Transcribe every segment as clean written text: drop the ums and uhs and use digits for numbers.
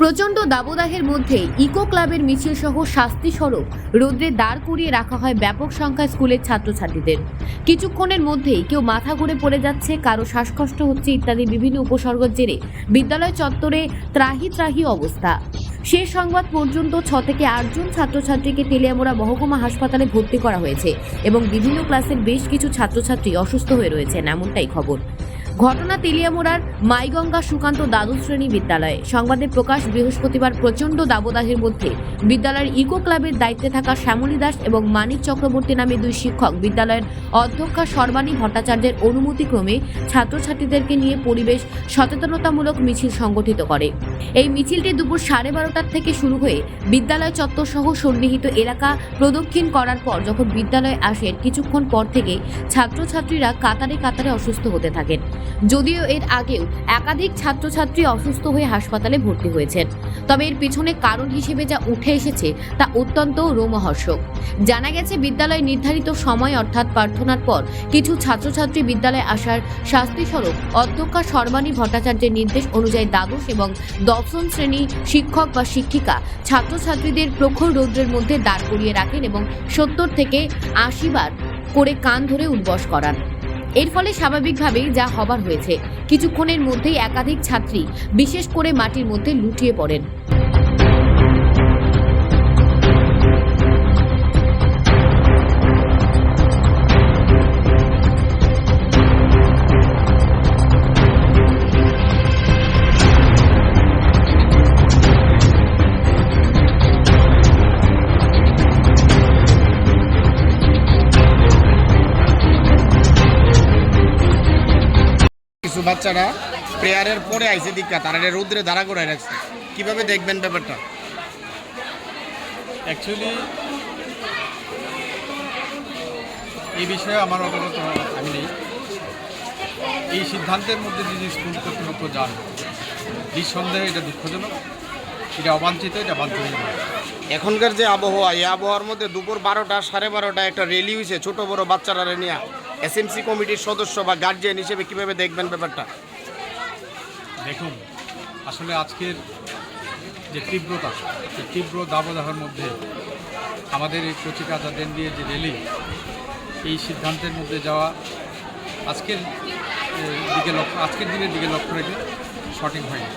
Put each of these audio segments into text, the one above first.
প্রচণ্ড দাবদাহের মধ্যে ইকো ক্লাবের মিছিল সহ শাস্তি স্বরূপ রৌদ্রে দাঁড় করিয়ে রাখা হয় ব্যাপক সংখ্যায় স্কুলের ছাত্রছাত্রীদের। কিছুক্ষণের মধ্যেই কেউ মাথা ঘুরে পড়ে যাচ্ছে, কারো শ্বাসকষ্ট হচ্ছে ইত্যাদি বিভিন্ন উপসর্গের জেরে বিদ্যালয় চত্বরে ত্রাহি ত্রাহি অবস্থা। শেষ সংবাদ পর্যন্ত 6 থেকে 8 জন ছাত্রছাত্রীকে তেলিয়ামুড়া মহকুমা হাসপাতালে ভর্তি করা হয়েছে এবং বিভিন্ন ক্লাসের বেশ কিছু ছাত্রছাত্রী অসুস্থ হয়ে রয়েছেন, এমনটাই খবর। ঘটনা তেলিয়ামুড়ার মাইগঙ্গা সুকান্ত দ্বাদশ শ্রেণী বিদ্যালয়ে। সংবাদে প্রকাশ বৃহস্পতিবার প্রচণ্ড দাবদাহের মধ্যে বিদ্যালয়ের ইকো ক্লাবের দায়িত্বে থাকা শ্যামলী দাস এবং মানিক চক্রবর্তী নামে 2 শিক্ষক বিদ্যালয়ের অধ্যক্ষা সর্বাণী ভট্টাচার্যের অনুমতিক্রমে ছাত্রছাত্রীদেরকে নিয়ে পরিবেশ সচেতনতামূলক মিছিল সংগঠিত করে। এই মিছিলটি দুপুর 12:30 থেকে শুরু হয়ে বিদ্যালয় চত্বর সহ সন্নিহিত এলাকা প্রদক্ষিণ করার পর যখন বিদ্যালয়ে আসেন, কিছুক্ষণ পর থেকে ছাত্রছাত্রীরা কাতারে কাতারে অসুস্থ হতে থাকেন। যদিও এর আগেও একাধিক ছাত্রছাত্রী অসুস্থ হয়ে হাসপাতালে ভর্তি হয়েছেন, তবে এর পিছনে কারণ হিসেবে যা উঠে এসেছে তা অত্যন্ত রোমহর্ষক। জানা গেছে, বিদ্যালয়ে নির্ধারিত সময় অর্থাৎ প্রার্থনার পর কিছু ছাত্রছাত্রী বিদ্যালয়ে আসার শাস্তিস্বরূপ অধ্যক্ষা সর্বাণী ভট্টাচার্যের নির্দেশ অনুযায়ী দ্বাদশ এবং দশম শ্রেণী শিক্ষক বা শিক্ষিকা ছাত্রছাত্রীদের প্রখর রৌদ্রের মধ্যে দাঁড় করিয়ে রাখেন এবং 70 থেকে 80 বার করে কান ধরে উঠবস করান। এর ফলে স্বাভাবিকভাবেই যা হবার হয়েছে, কিছুক্ষণের মধ্যেই একাধিক ছাত্রী বিশেষ করে মাটির মধ্যে লুটিয়ে পড়েন। কিছু বাচ্চারা প্রেয়ারের পরে আইসে দীক্ষা তারা রৌদ্রে দাঁড়া করে রাখছে, কিভাবে দেখবেন ব্যাপারটা? অ্যাকচুয়ালি এই বিষয়ে আমার অবগত আমি নেই। এই সিদ্ধান্তের মধ্যে যদি স্কুল কর্তৃপক্ষ যান, নিঃসন্দেহে এটা দুঃখজনক, এটা অবাঞ্ছিত, এটা বাঞ্ছনীয়। এখনকার যে আবহাওয়া, এই আবহাওয়ার মধ্যে দুপুর 12টা 12:30 একটা র্যালি হয়েছে ছোট বড় বাচ্চারা নিয়ে, এসএমসি কমিটির সদস্য বা গার্জিয়ান হিসেবে কিভাবে দেখবেন ব্যাপারটা? দেখুন, আসলে আজকের যে তীব্রতা, এই তীব্র দাবদাহের মধ্যে আমাদের এই কচিকাচাদের নিয়ে যে র্যালি, এই সিদ্ধান্তের মধ্যে যাওয়া আজকের দিনের দিকে লক্ষ্য রেখে সঠিক হয়নি।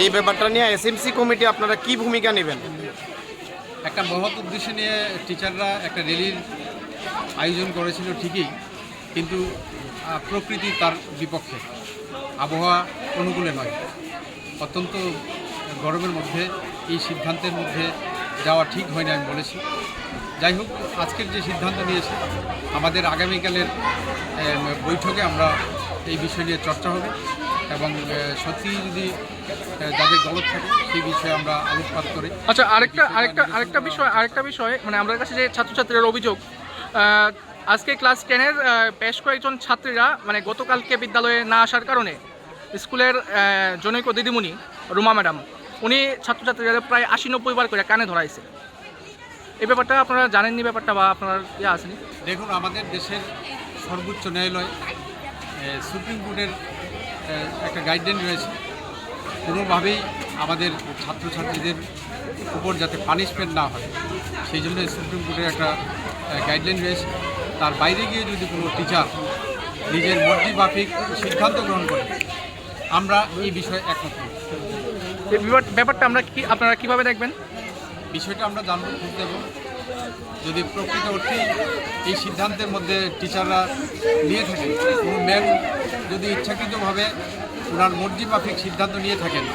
এই ব্যাপারটা নিয়ে এসএমসি কমিটি আপনারা কি ভূমিকা নেবেন? একটা মহৎ উদ্দেশ্য নিয়ে টিচাররা একটা র্যালির আয়োজন করেছিল ঠিকই, কিন্তু প্রকৃতি তার বিপক্ষে, আবহাওয়া অনুকূলে নয়। অত্যন্ত গরমের মধ্যে এই সিদ্ধান্তের মধ্যে যাওয়া ঠিক হয়নি আমি বলেছি। যাই হোক, আজকের যে সিদ্ধান্ত নিয়েছে, আমাদের আগামীকালের বৈঠকে আমরা এই বিষয় নিয়ে চর্চা হবে এবং সত্যি যদি যাদের গলত থাকে সেই বিষয়ে আমরা আলোকপাত করে। আচ্ছা, আরেকটা বিষয় মানে আমাদের কাছে যে ছাত্রছাত্রীদের অভিযোগ, আজকে ক্লাস 10-এর বেশ কয়েকজন ছাত্রীরা মানে গতকালকে বিদ্যালয়ে না আসার কারণে স্কুলের জনৈক দিদিমণি রুমা ম্যাডাম, উনি ছাত্রছাত্রীদের প্রায় 80-90 বার করে কানে ধরাইছে। এই ব্যাপারটা আপনারা জানেননি ব্যাপারটা, বা আপনার ইয়ে আসেনি? দেখুন, আমাদের দেশের সর্বোচ্চ ন্যায়ালয় সুপ্রিম কোর্টের একটা গাইডলাইন রয়েছে, কোনোভাবেই আমাদের ছাত্রছাত্রীদের উপর যাতে পানিশমেন্ট না হয় সেই জন্য সুপ্রিম কোর্টের একটা গাইডলাইন রয়েছে। তার বাইরে গিয়ে যদি কোনো টিচার নিজের মর্জি মাফিক সিদ্ধান্ত গ্রহণ করে, আমরা এই বিষয়ে একমত নই। এই ব্যাপারটা আপনারা কীভাবে দেখবেন? বিষয়টা আমরা জানব, খোঁজ দেব। যদি প্রকৃত অর্থেই এই সিদ্ধান্তের মধ্যে টিচাররা নিয়ে থাকেন, কোনো ম্যাম যদি ইচ্ছাকৃতভাবে ওনার মর্জি মাফিক সিদ্ধান্ত নিয়ে থাকেন,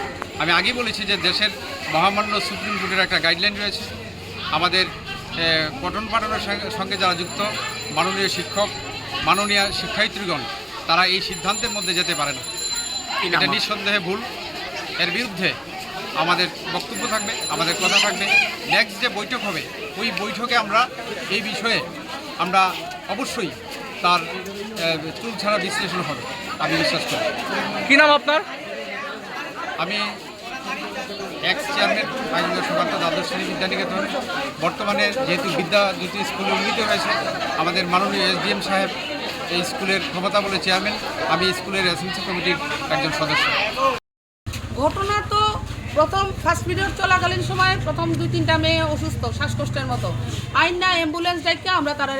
আমি আগে বলেছি যে দেশের মহামান্য সুপ্রিম কোর্টের একটা গাইডলাইন রয়েছে। আমাদের পঠন পাঠনের সঙ্গে যারা যুক্ত মাননীয় শিক্ষক, মাননীয় শিক্ষায়িত্রীগণ, তারা এই সিদ্ধান্তের মধ্যে যেতে পারে না। এটা নিঃসন্দেহে ভুল। এর বিরুদ্ধে আমাদের বক্তব্য থাকবে, আমাদের কথা থাকবে। নেক্সট যে বৈঠক হবে, ওই বৈঠকে আমরা এই বিষয়ে আমরা অবশ্যই তার চুল ছাড়া বিশ্লেষণ হবে, আমি বিশ্বাস করি। কী নাম আপনার? আমি এক্স চেয়ারম্যান মাইগঙ্গা সুকান্ত দ্বাদশ শ্রেণী বিদ্যানিকেতন। বর্তমানে যেহেতু বিদ্যাজ্যোতি স্কুলে উন্নীত হয়েছে, আমাদের মাননীয় এসডিএম সাহেব এই স্কুলের ক্ষমতা বলে চেয়ারম্যান, আমি স্কুলের এসএমসি কমিটির একজন সদস্য। ঘটনা তো প্রথম ফার্স্ট পিরিয়ড চলাকালীন সময় প্রথম 2-3টা মেয়ে অসুস্থ শ্বাসকষ্টের মতো আইনা অ্যাম্বুলেন্স ডাইকা আমরা তারা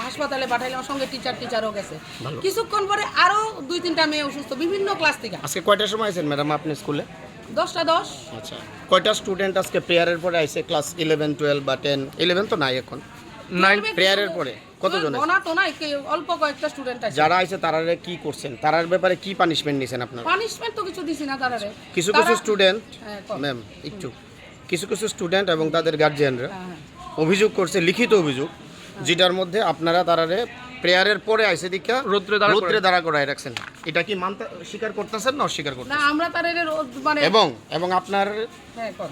হাসপাতালে পাঠাইলাম, সঙ্গে টিচারও গেছে। কিছুক্ষণ পরে আরও 2-3টা মেয়ে অসুস্থ বিভিন্ন ক্লাস থেকে। আজকে কয়টার সময় আছেন ম্যাডাম আপনি স্কুলে? 10:10। আচ্ছা, কয়টা স্টুডেন্ট আজকে প্রেয়ারের পরে আইছে? ক্লাস 11, 12 বা 10? 11 তো নাই এখন। প্রেয়ারের পরে কতজন আছে? না তো নাই, অল্প কয়েকটা স্টুডেন্ট আছে। যারা আইছে তারারে কি করছেন? তারার ব্যাপারে কি পানিশমেন্ট নিছেন আপনারা? পানিশমেন্ট তো কিছু দিছি না তারারে। কিছু স্টুডেন্ট ম্যাম একটু কিছু স্টুডেন্ট এবং তাদের গার্জিয়ানরা অভিযোগ করছে, লিখিত অভিযোগ, যেটার মধ্যে আপনারা তারারে প্রেয়ারের পরে আইছে দীক্ষা রৌদ্রে দাঁড়া করায় রাখছেন। এটা কি মানতে স্বীকার করতেছেন না অস্বীকার করতেছেন? না, আমরা তারারে মানে এবং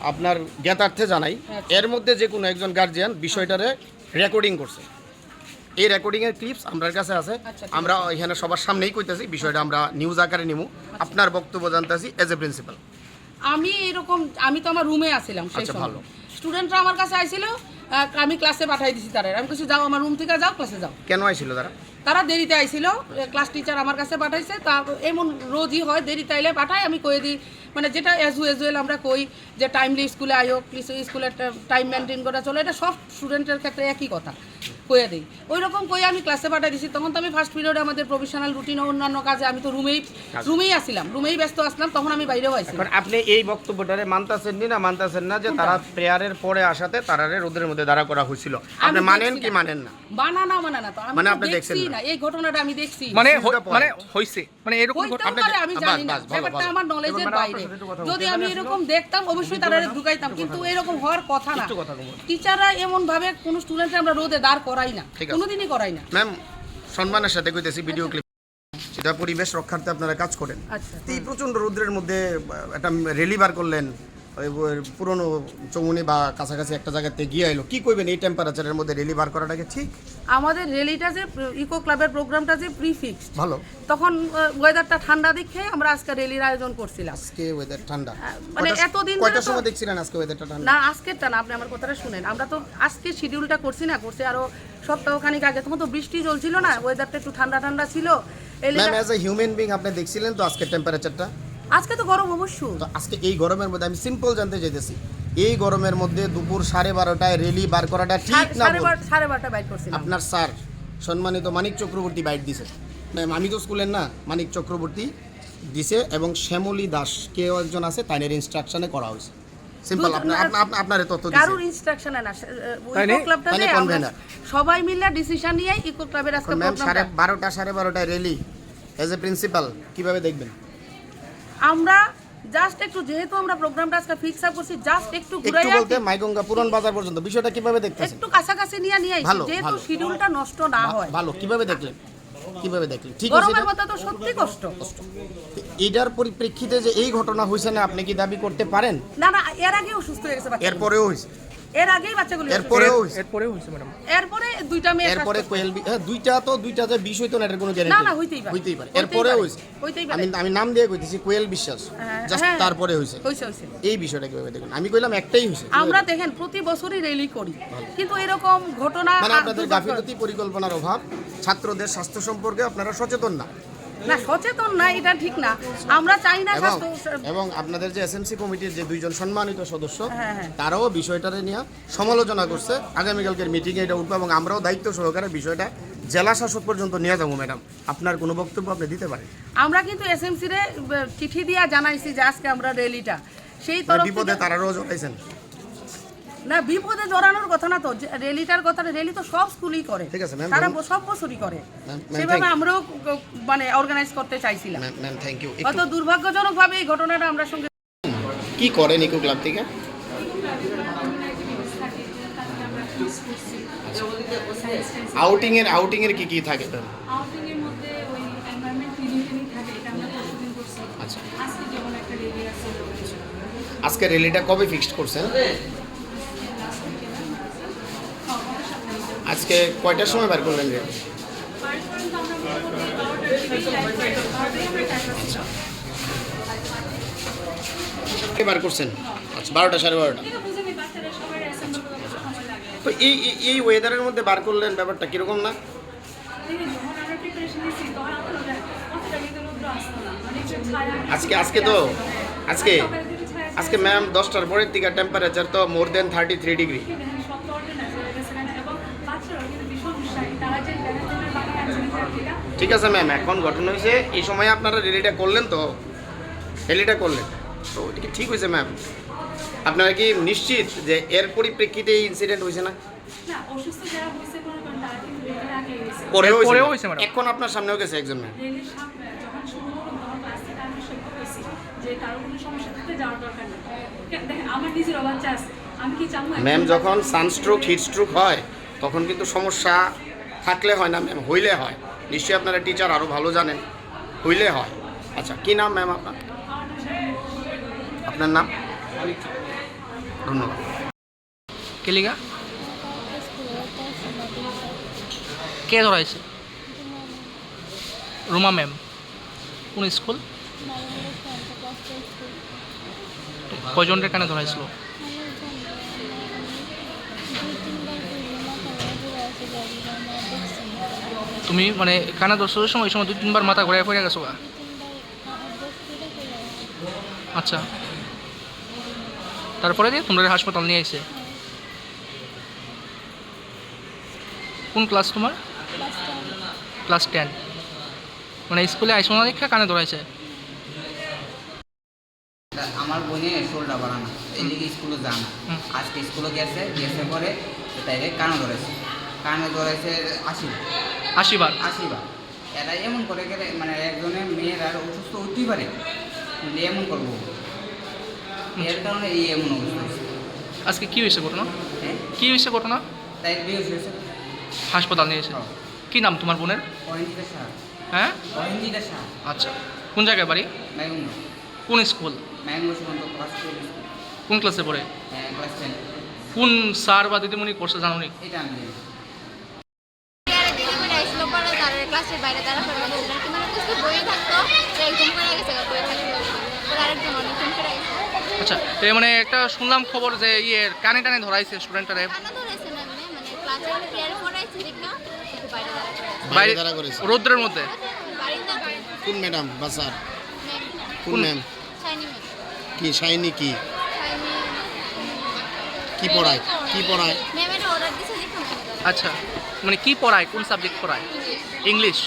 আপনার জ্ঞাতার্থে জানাই, এর মধ্যে যে কোনো একজন গার্জিয়ান বিষয়টারে রেকর্ডিং করছে। এই রেকর্ডিংয়ের ক্লিপস আমার কাছে আছে। আমরা এখানে সবার সামনেই কইতেছি, বিষয়টা আমরা নিউজ আকারে নিমু। আপনার বক্তব্য জানতেছি এজ এ প্রিন্সিপাল। আমি তো আমার রুমে আসছিলাম সেই সময়। ভালো, স্টুডেন্টরা আমার কাছে আইছিল, আমি ক্লাসে পাঠাই দিছি তারা। আমি কিছু যাও, আমার রুম থেকে যাও, ক্লাসে যাও। কেন আইছিল তারা দেরিতে আইছিল, ক্লাস টিচার আমার কাছে পাঠাইছে। তা এমন রোজই হয়, দেরিতে আইলে পাঠাই, আমি কয়ে দিই, মানে যেটা অ্যাজ আমরা কই যে টাইমলি স্কুলে আয়ো, স্কুলের টাইম মেনটেন করা চলে, এটা সব স্টুডেন্টের ক্ষেত্রে একই কথা কয়ে দিই। ওই রকম কয়ে আমি ক্লাসে পাঠাই দিছি। তখন তো আমি ফার্স্ট পিরিয়ডে আমাদের প্রফেশনাল রুটিন ও অন্যান্য কাজে আমি তো রুমেই আসছিলাম, রুমেই ব্যস্ত আসলাম। তখন আমি বাইরেও আইছি। আপনি এই বক্তব্যটারে মানতাছেন না যে তারা প্রেয়ারের পরে আসাতে তারারে রোদের মধ্যে দাঁড়া করা হয়েছিল? আপনি মানেন কি মানেন না? মানা না তো আমি আপনি দেখছি না, এই ঘটনাটা আমি দেখছি। মানে হইছে, মানে এরকম আমি জানি না, ব্যাপারটা আমার নলেজের বাইরে। যদি আমি এরকম দেখতাম অবশ্যই তারা ঢুকাইতাম, কিন্তু এরকম হওয়ার কথা না। টিচাররা এমন ভাবে কোন স্টুডেন্টকে আমরা রোদে দাঁড় করাই না, কোনোদিনই করাই না। ম্যাম, সম্মানের সাথে কইতেছি, ভিডিও ক্লিপ সেটা পরিবেশ রক্ষার্থে আপনারা কাজ করেন। এই প্রচন্ড রোদ্রের মধ্যে একটা র্যালি বার করলেন, পুরনো চৌমুনি বা কাছাকাছি একটা জায়গাতে গিয়ে এলো, কি কইবেন এই টেম্পারেচারের মধ্যে র্যালি বার করাটাকে ঠিক? আমাদের র্যালিটা যে ইকো ক্লাবের প্রোগ্রামটা যে প্রিফিক্সড, ভালো, তখন ওয়েদারটা ঠান্ডা দেখে আমরা আজকে র্যালির আয়োজন করছিলাম। আজকে ওয়েদার ঠান্ডা, মানে এতদিন কয়টার সময় দেখছিলেন আজকে ওয়েদারটা ঠান্ডা? না, আজকেরটা না, আপনি আমার কথাটা শুনেন। আমরা তো আজকে শিডিউলটা করছি আরো সপ্তাহখানিক আগে, তখন তো বৃষ্টি চলছিল না, ওয়েদারটা একটু ঠান্ডা ছিল। Ma'am, as a human being আপনি দেখছিলেন তো আজকে টেম্পারেচারটা? আজকে তো গরম অবশ্যই। তো আজকে এই গরমের মধ্যে আমি সিম্পল জানতে চাইতেছি, এই গরমের মধ্যে দুপুর 12:30টায় র্যালি বার করাটা ঠিক না? 12:30 বাইট করছিলাম। আপনার স্যার সম্মানিত মানিক চক্রবর্তী বাইট দিছে। ম্যাম, আমি তো স্কুলের না, মানিক চক্রবর্তী দিছে এবং শ্যামলী দাস কেউ একজন আছে, তাইনের ইনস্ট্রাকশনে করা হয়েছে। সিম্পল, আপনারে তথ্য দিছে, কারোর ইনস্ট্রাকশনে না। ইকো ক্লাবটাতে আমরা সবাই মিলে ডিসিশন নিয়ে ইকো ক্লাবের আজকে প্রোগ্রামটা 12:30টায় র্যালি এজ এ প্রিন্সিপাল কিভাবে দেখবেন? আমরা জাস্ট একটু, যেহেতু আমরা প্রোগ্রামটা আজকে ফিক্স আপ করছি, জাস্ট একটু ঘুরাই বলতে মাইগঙ্গা পুরান বাজার পর্যন্ত বিষয়টা কিভাবে দেখতেছেন? একটু কাছাকাছি নিয়ে আইছি, যেহেতু শিডিউলটা নষ্ট না হয়। ভালো, কিভাবে দেখলেন? ঠিক আছে, গরমের মধ্যে তো সত্যি কষ্ট। এটার পরিপ্রেক্ষিতে যে এই ঘটনা হইছে না, আপনি কি দাবি করতে পারেন? না, এর আগেও অসুস্থ হয়ে গেছে বাচ্চা, এরপরেও হইছে, এর আগেই বাচ্চাগুলো এরপরেও হইছে ম্যাডাম। এরপরে দুইটা মেয়ে, এরপরে কোয়েল দুইটা যে বিষ হইতো না, এটার কোনো গ্যারান্টি না, হইতেই পারে। এরপরেও হইছে, আমি নাম দিয়ে কইতেছি কোয়েল বিশ্বাস, জাস্ট তারপরে হইছে। এই বিষয়টা কিভাবে দেখুন? আমি কইলাম একটাই হইছে। আমরা দেখেন প্রতি বছরই র্যালি করি, কিন্তু এরকম ঘটনা, মানে আপনাদের গাফিলতি, পরিকল্পনার অভাব, ছাত্রদের স্বাস্থ্য সম্পর্কে আপনারা সচেতন না। সচেতন না, এটা ঠিক না। আমরা চাই না এবং আপনাদের যে এসএমসি কমিটির যে দুইজন সম্মানিত সদস্য, তারাও বিষয়টারে নিয়ে সমালোচনা করছে। আগামীকালকের মিটিংয়ে এটা উঠবে এবং আমরাও দায়িত্ব সহকারে বিষয়টা জেলা শাসক পর্যন্ত নিয়ে যাবো। ম্যাডাম, আপনার কোনো বক্তব্য আপনি দিতে পারেন? আমরা কিন্তু এসএমসি রে চিঠি দিয়ে জানাইছি যে আজকে আমরা র্যালিটা, সেই তরফ বিপদে তারাও জড়াইছেন না, বিপদে জড়ানোর কথা না তো, র্যালিটার কথা। র্যালি তো সব স্কুলই করে, তারা সব বছরই করে, সেভাবে আমরাও মানে অর্গানাইজ করতে চাইছিলাম। Ma'am, thank you. কত দুর্ভাগ্যজনকভাবে এই ঘটনাটা আমরা সঙ্গে। কি করেন ইকো ক্লাব থেকে? আউটিং এর কি থাকে? আউটিংয়ের মধ্যে ওই এনভায়রনমেন্ট ক্লিনিং থাকে, এটা আমরা পরশুদিন করছি। আচ্ছা, আজকে যেমন একটা রেলি আছে। আজকে রেলিটা কবে ফিক্সড করছেন? আজকে কয়টার সময় বার করলেন রেলি? বার করছেন? আচ্ছা, 12টা 12:30। তো এই ওয়েদারের মধ্যে বার করলেন, ব্যাপারটা কিরকম না? আজকে আজকে ম্যাম 10টার পরের দিকে টেম্পারেচার তো মোর দেন 33 ডিগ্রি। সব অর্ডিনারি হয়ে গেছে না, এবং বাচ্চারাও কিন্তু ভীষণ উৎসাহী, তারা যে ব্যানার বানায় আনছেন এটা ঠিক আছে ম্যাম, এখন ঘটনা হয়েছে এই সময় আপনারা রেলিটা করলেন তো, রেলিটা করলেন তো এটা কি ঠিক হয়েছে ম্যাম? আপনারা কি নিশ্চিত যে এর পরিপ্রেক্ষিতে এই ইনসিডেন্ট হয়েছে না? না, অসুস্থ যারা হয়েছে মনে করেন তারা কিন্তু রেগুলার আগে গেছে। পরেও পরেও হয়েছে হয়েছে, ম্যাডাম। এখন আপনার সামনেও গেছে একজন ম্যাম। রেলের সামনে যখন শুরু হলো তখন ক্লাস থেকে আমি সত্য পেয়েছি যে কারো কোনো সমস্যা থাকলে যাওয়ার দরকার নেই। দেখেন আমার নিজের বাচ্চা আছে, আমি কি চাবো ম্যাম যখন সানস্ট্রোক হিটস্ট্রোক হয় তখন কিন্তু সমস্যা থাকলে হয় না ম্যাম, হইলে হয়। নিশ্চয়ই আপনারা টিচার আরও ভালো জানেন, হইলে হয়। আচ্ছা, কী নাম ম্যাম আপনার? আপনার নাম? ধন্যবাদ। কেলিগা কে ধরাইছে? রুমা ম্যাম। কোন স্কুল? কয়জনের কানে ধরাইছিল? তুমি মানে কানে ধরছোর সময় ওই সময় 2-3 বার মাথা ঘুরে পড়ে গেছো গা? আচ্ছা, তারপরে দিয়ে তোমরা হাসপাতাল নিয়ে আইছে। কোন ক্লাস তোমার? ক্লাস 10। মানে স্কুলে আইসো না দেখা কানে ধরাইছে? আমার বোনের শোলটা বানানো, এই লিগে স্কুলে যান। আজকে স্কুলে গেছে পরে তাইলে কানে ধরেছে 80 বার। এরা এমন করে গেলে মানে একজনের মেয়েরা অসুস্থ হতেই পারে, কিন্তু এমন করবো এর কারণে এই এমন অবস্থা হয়েছে। আজকে কি হয়েছে ঘটনা? হ্যাঁ, কি হয়েছে ঘটনা? তাই বিয়ে হয়েছে। হাসপাতাল নিয়েছে। কি নাম তোমার বোনের? অহিন্দিতা শাহ। হ্যাঁ, অহিন্দিতা শাহ। আচ্ছা, কোন জায়গায় বাড়ি? ম্যাঙ্গো কোন স্কুল? সুগন্ধ ক্লাস 10। কোন ক্লাসে পড়ে? হ্যাঁ, ক্লাস 10। কোন স্যার বা দিদিমণি করছে জানো নি? এটা আমি জানি। ক্লাসের বাইরে তারা করে গেছিল কি মানে কিছু বই থাকতো একদম করে গেছে বই থাকতো ওর আরেকজন অনেকজন করে গেছে। আচ্ছা, মানে একটা শুনলাম খবর যে কানে টানে ধরাইছে স্টুডেন্টটারে। কানা ধরেছে না মানে ক্লাসের ক্লিয়ার করাইছে দেখনা বাইরে বাইরে দাঁড়া করেছে রৌদ্রের মধ্যে। বাড়িতে কোন ম্যাডাম বাসার? কোন কোন ম্যাম? শাইনি ম্যাম কি শাইনি? কি শাইনি কি পড়ায়? কি পড়ায়? ম্যামের অর্ডার দিছে দেখুন। আচ্ছা, মানে কি পড়ায়? কোন সাবজেক্ট পড়ায়? ইংলিশ।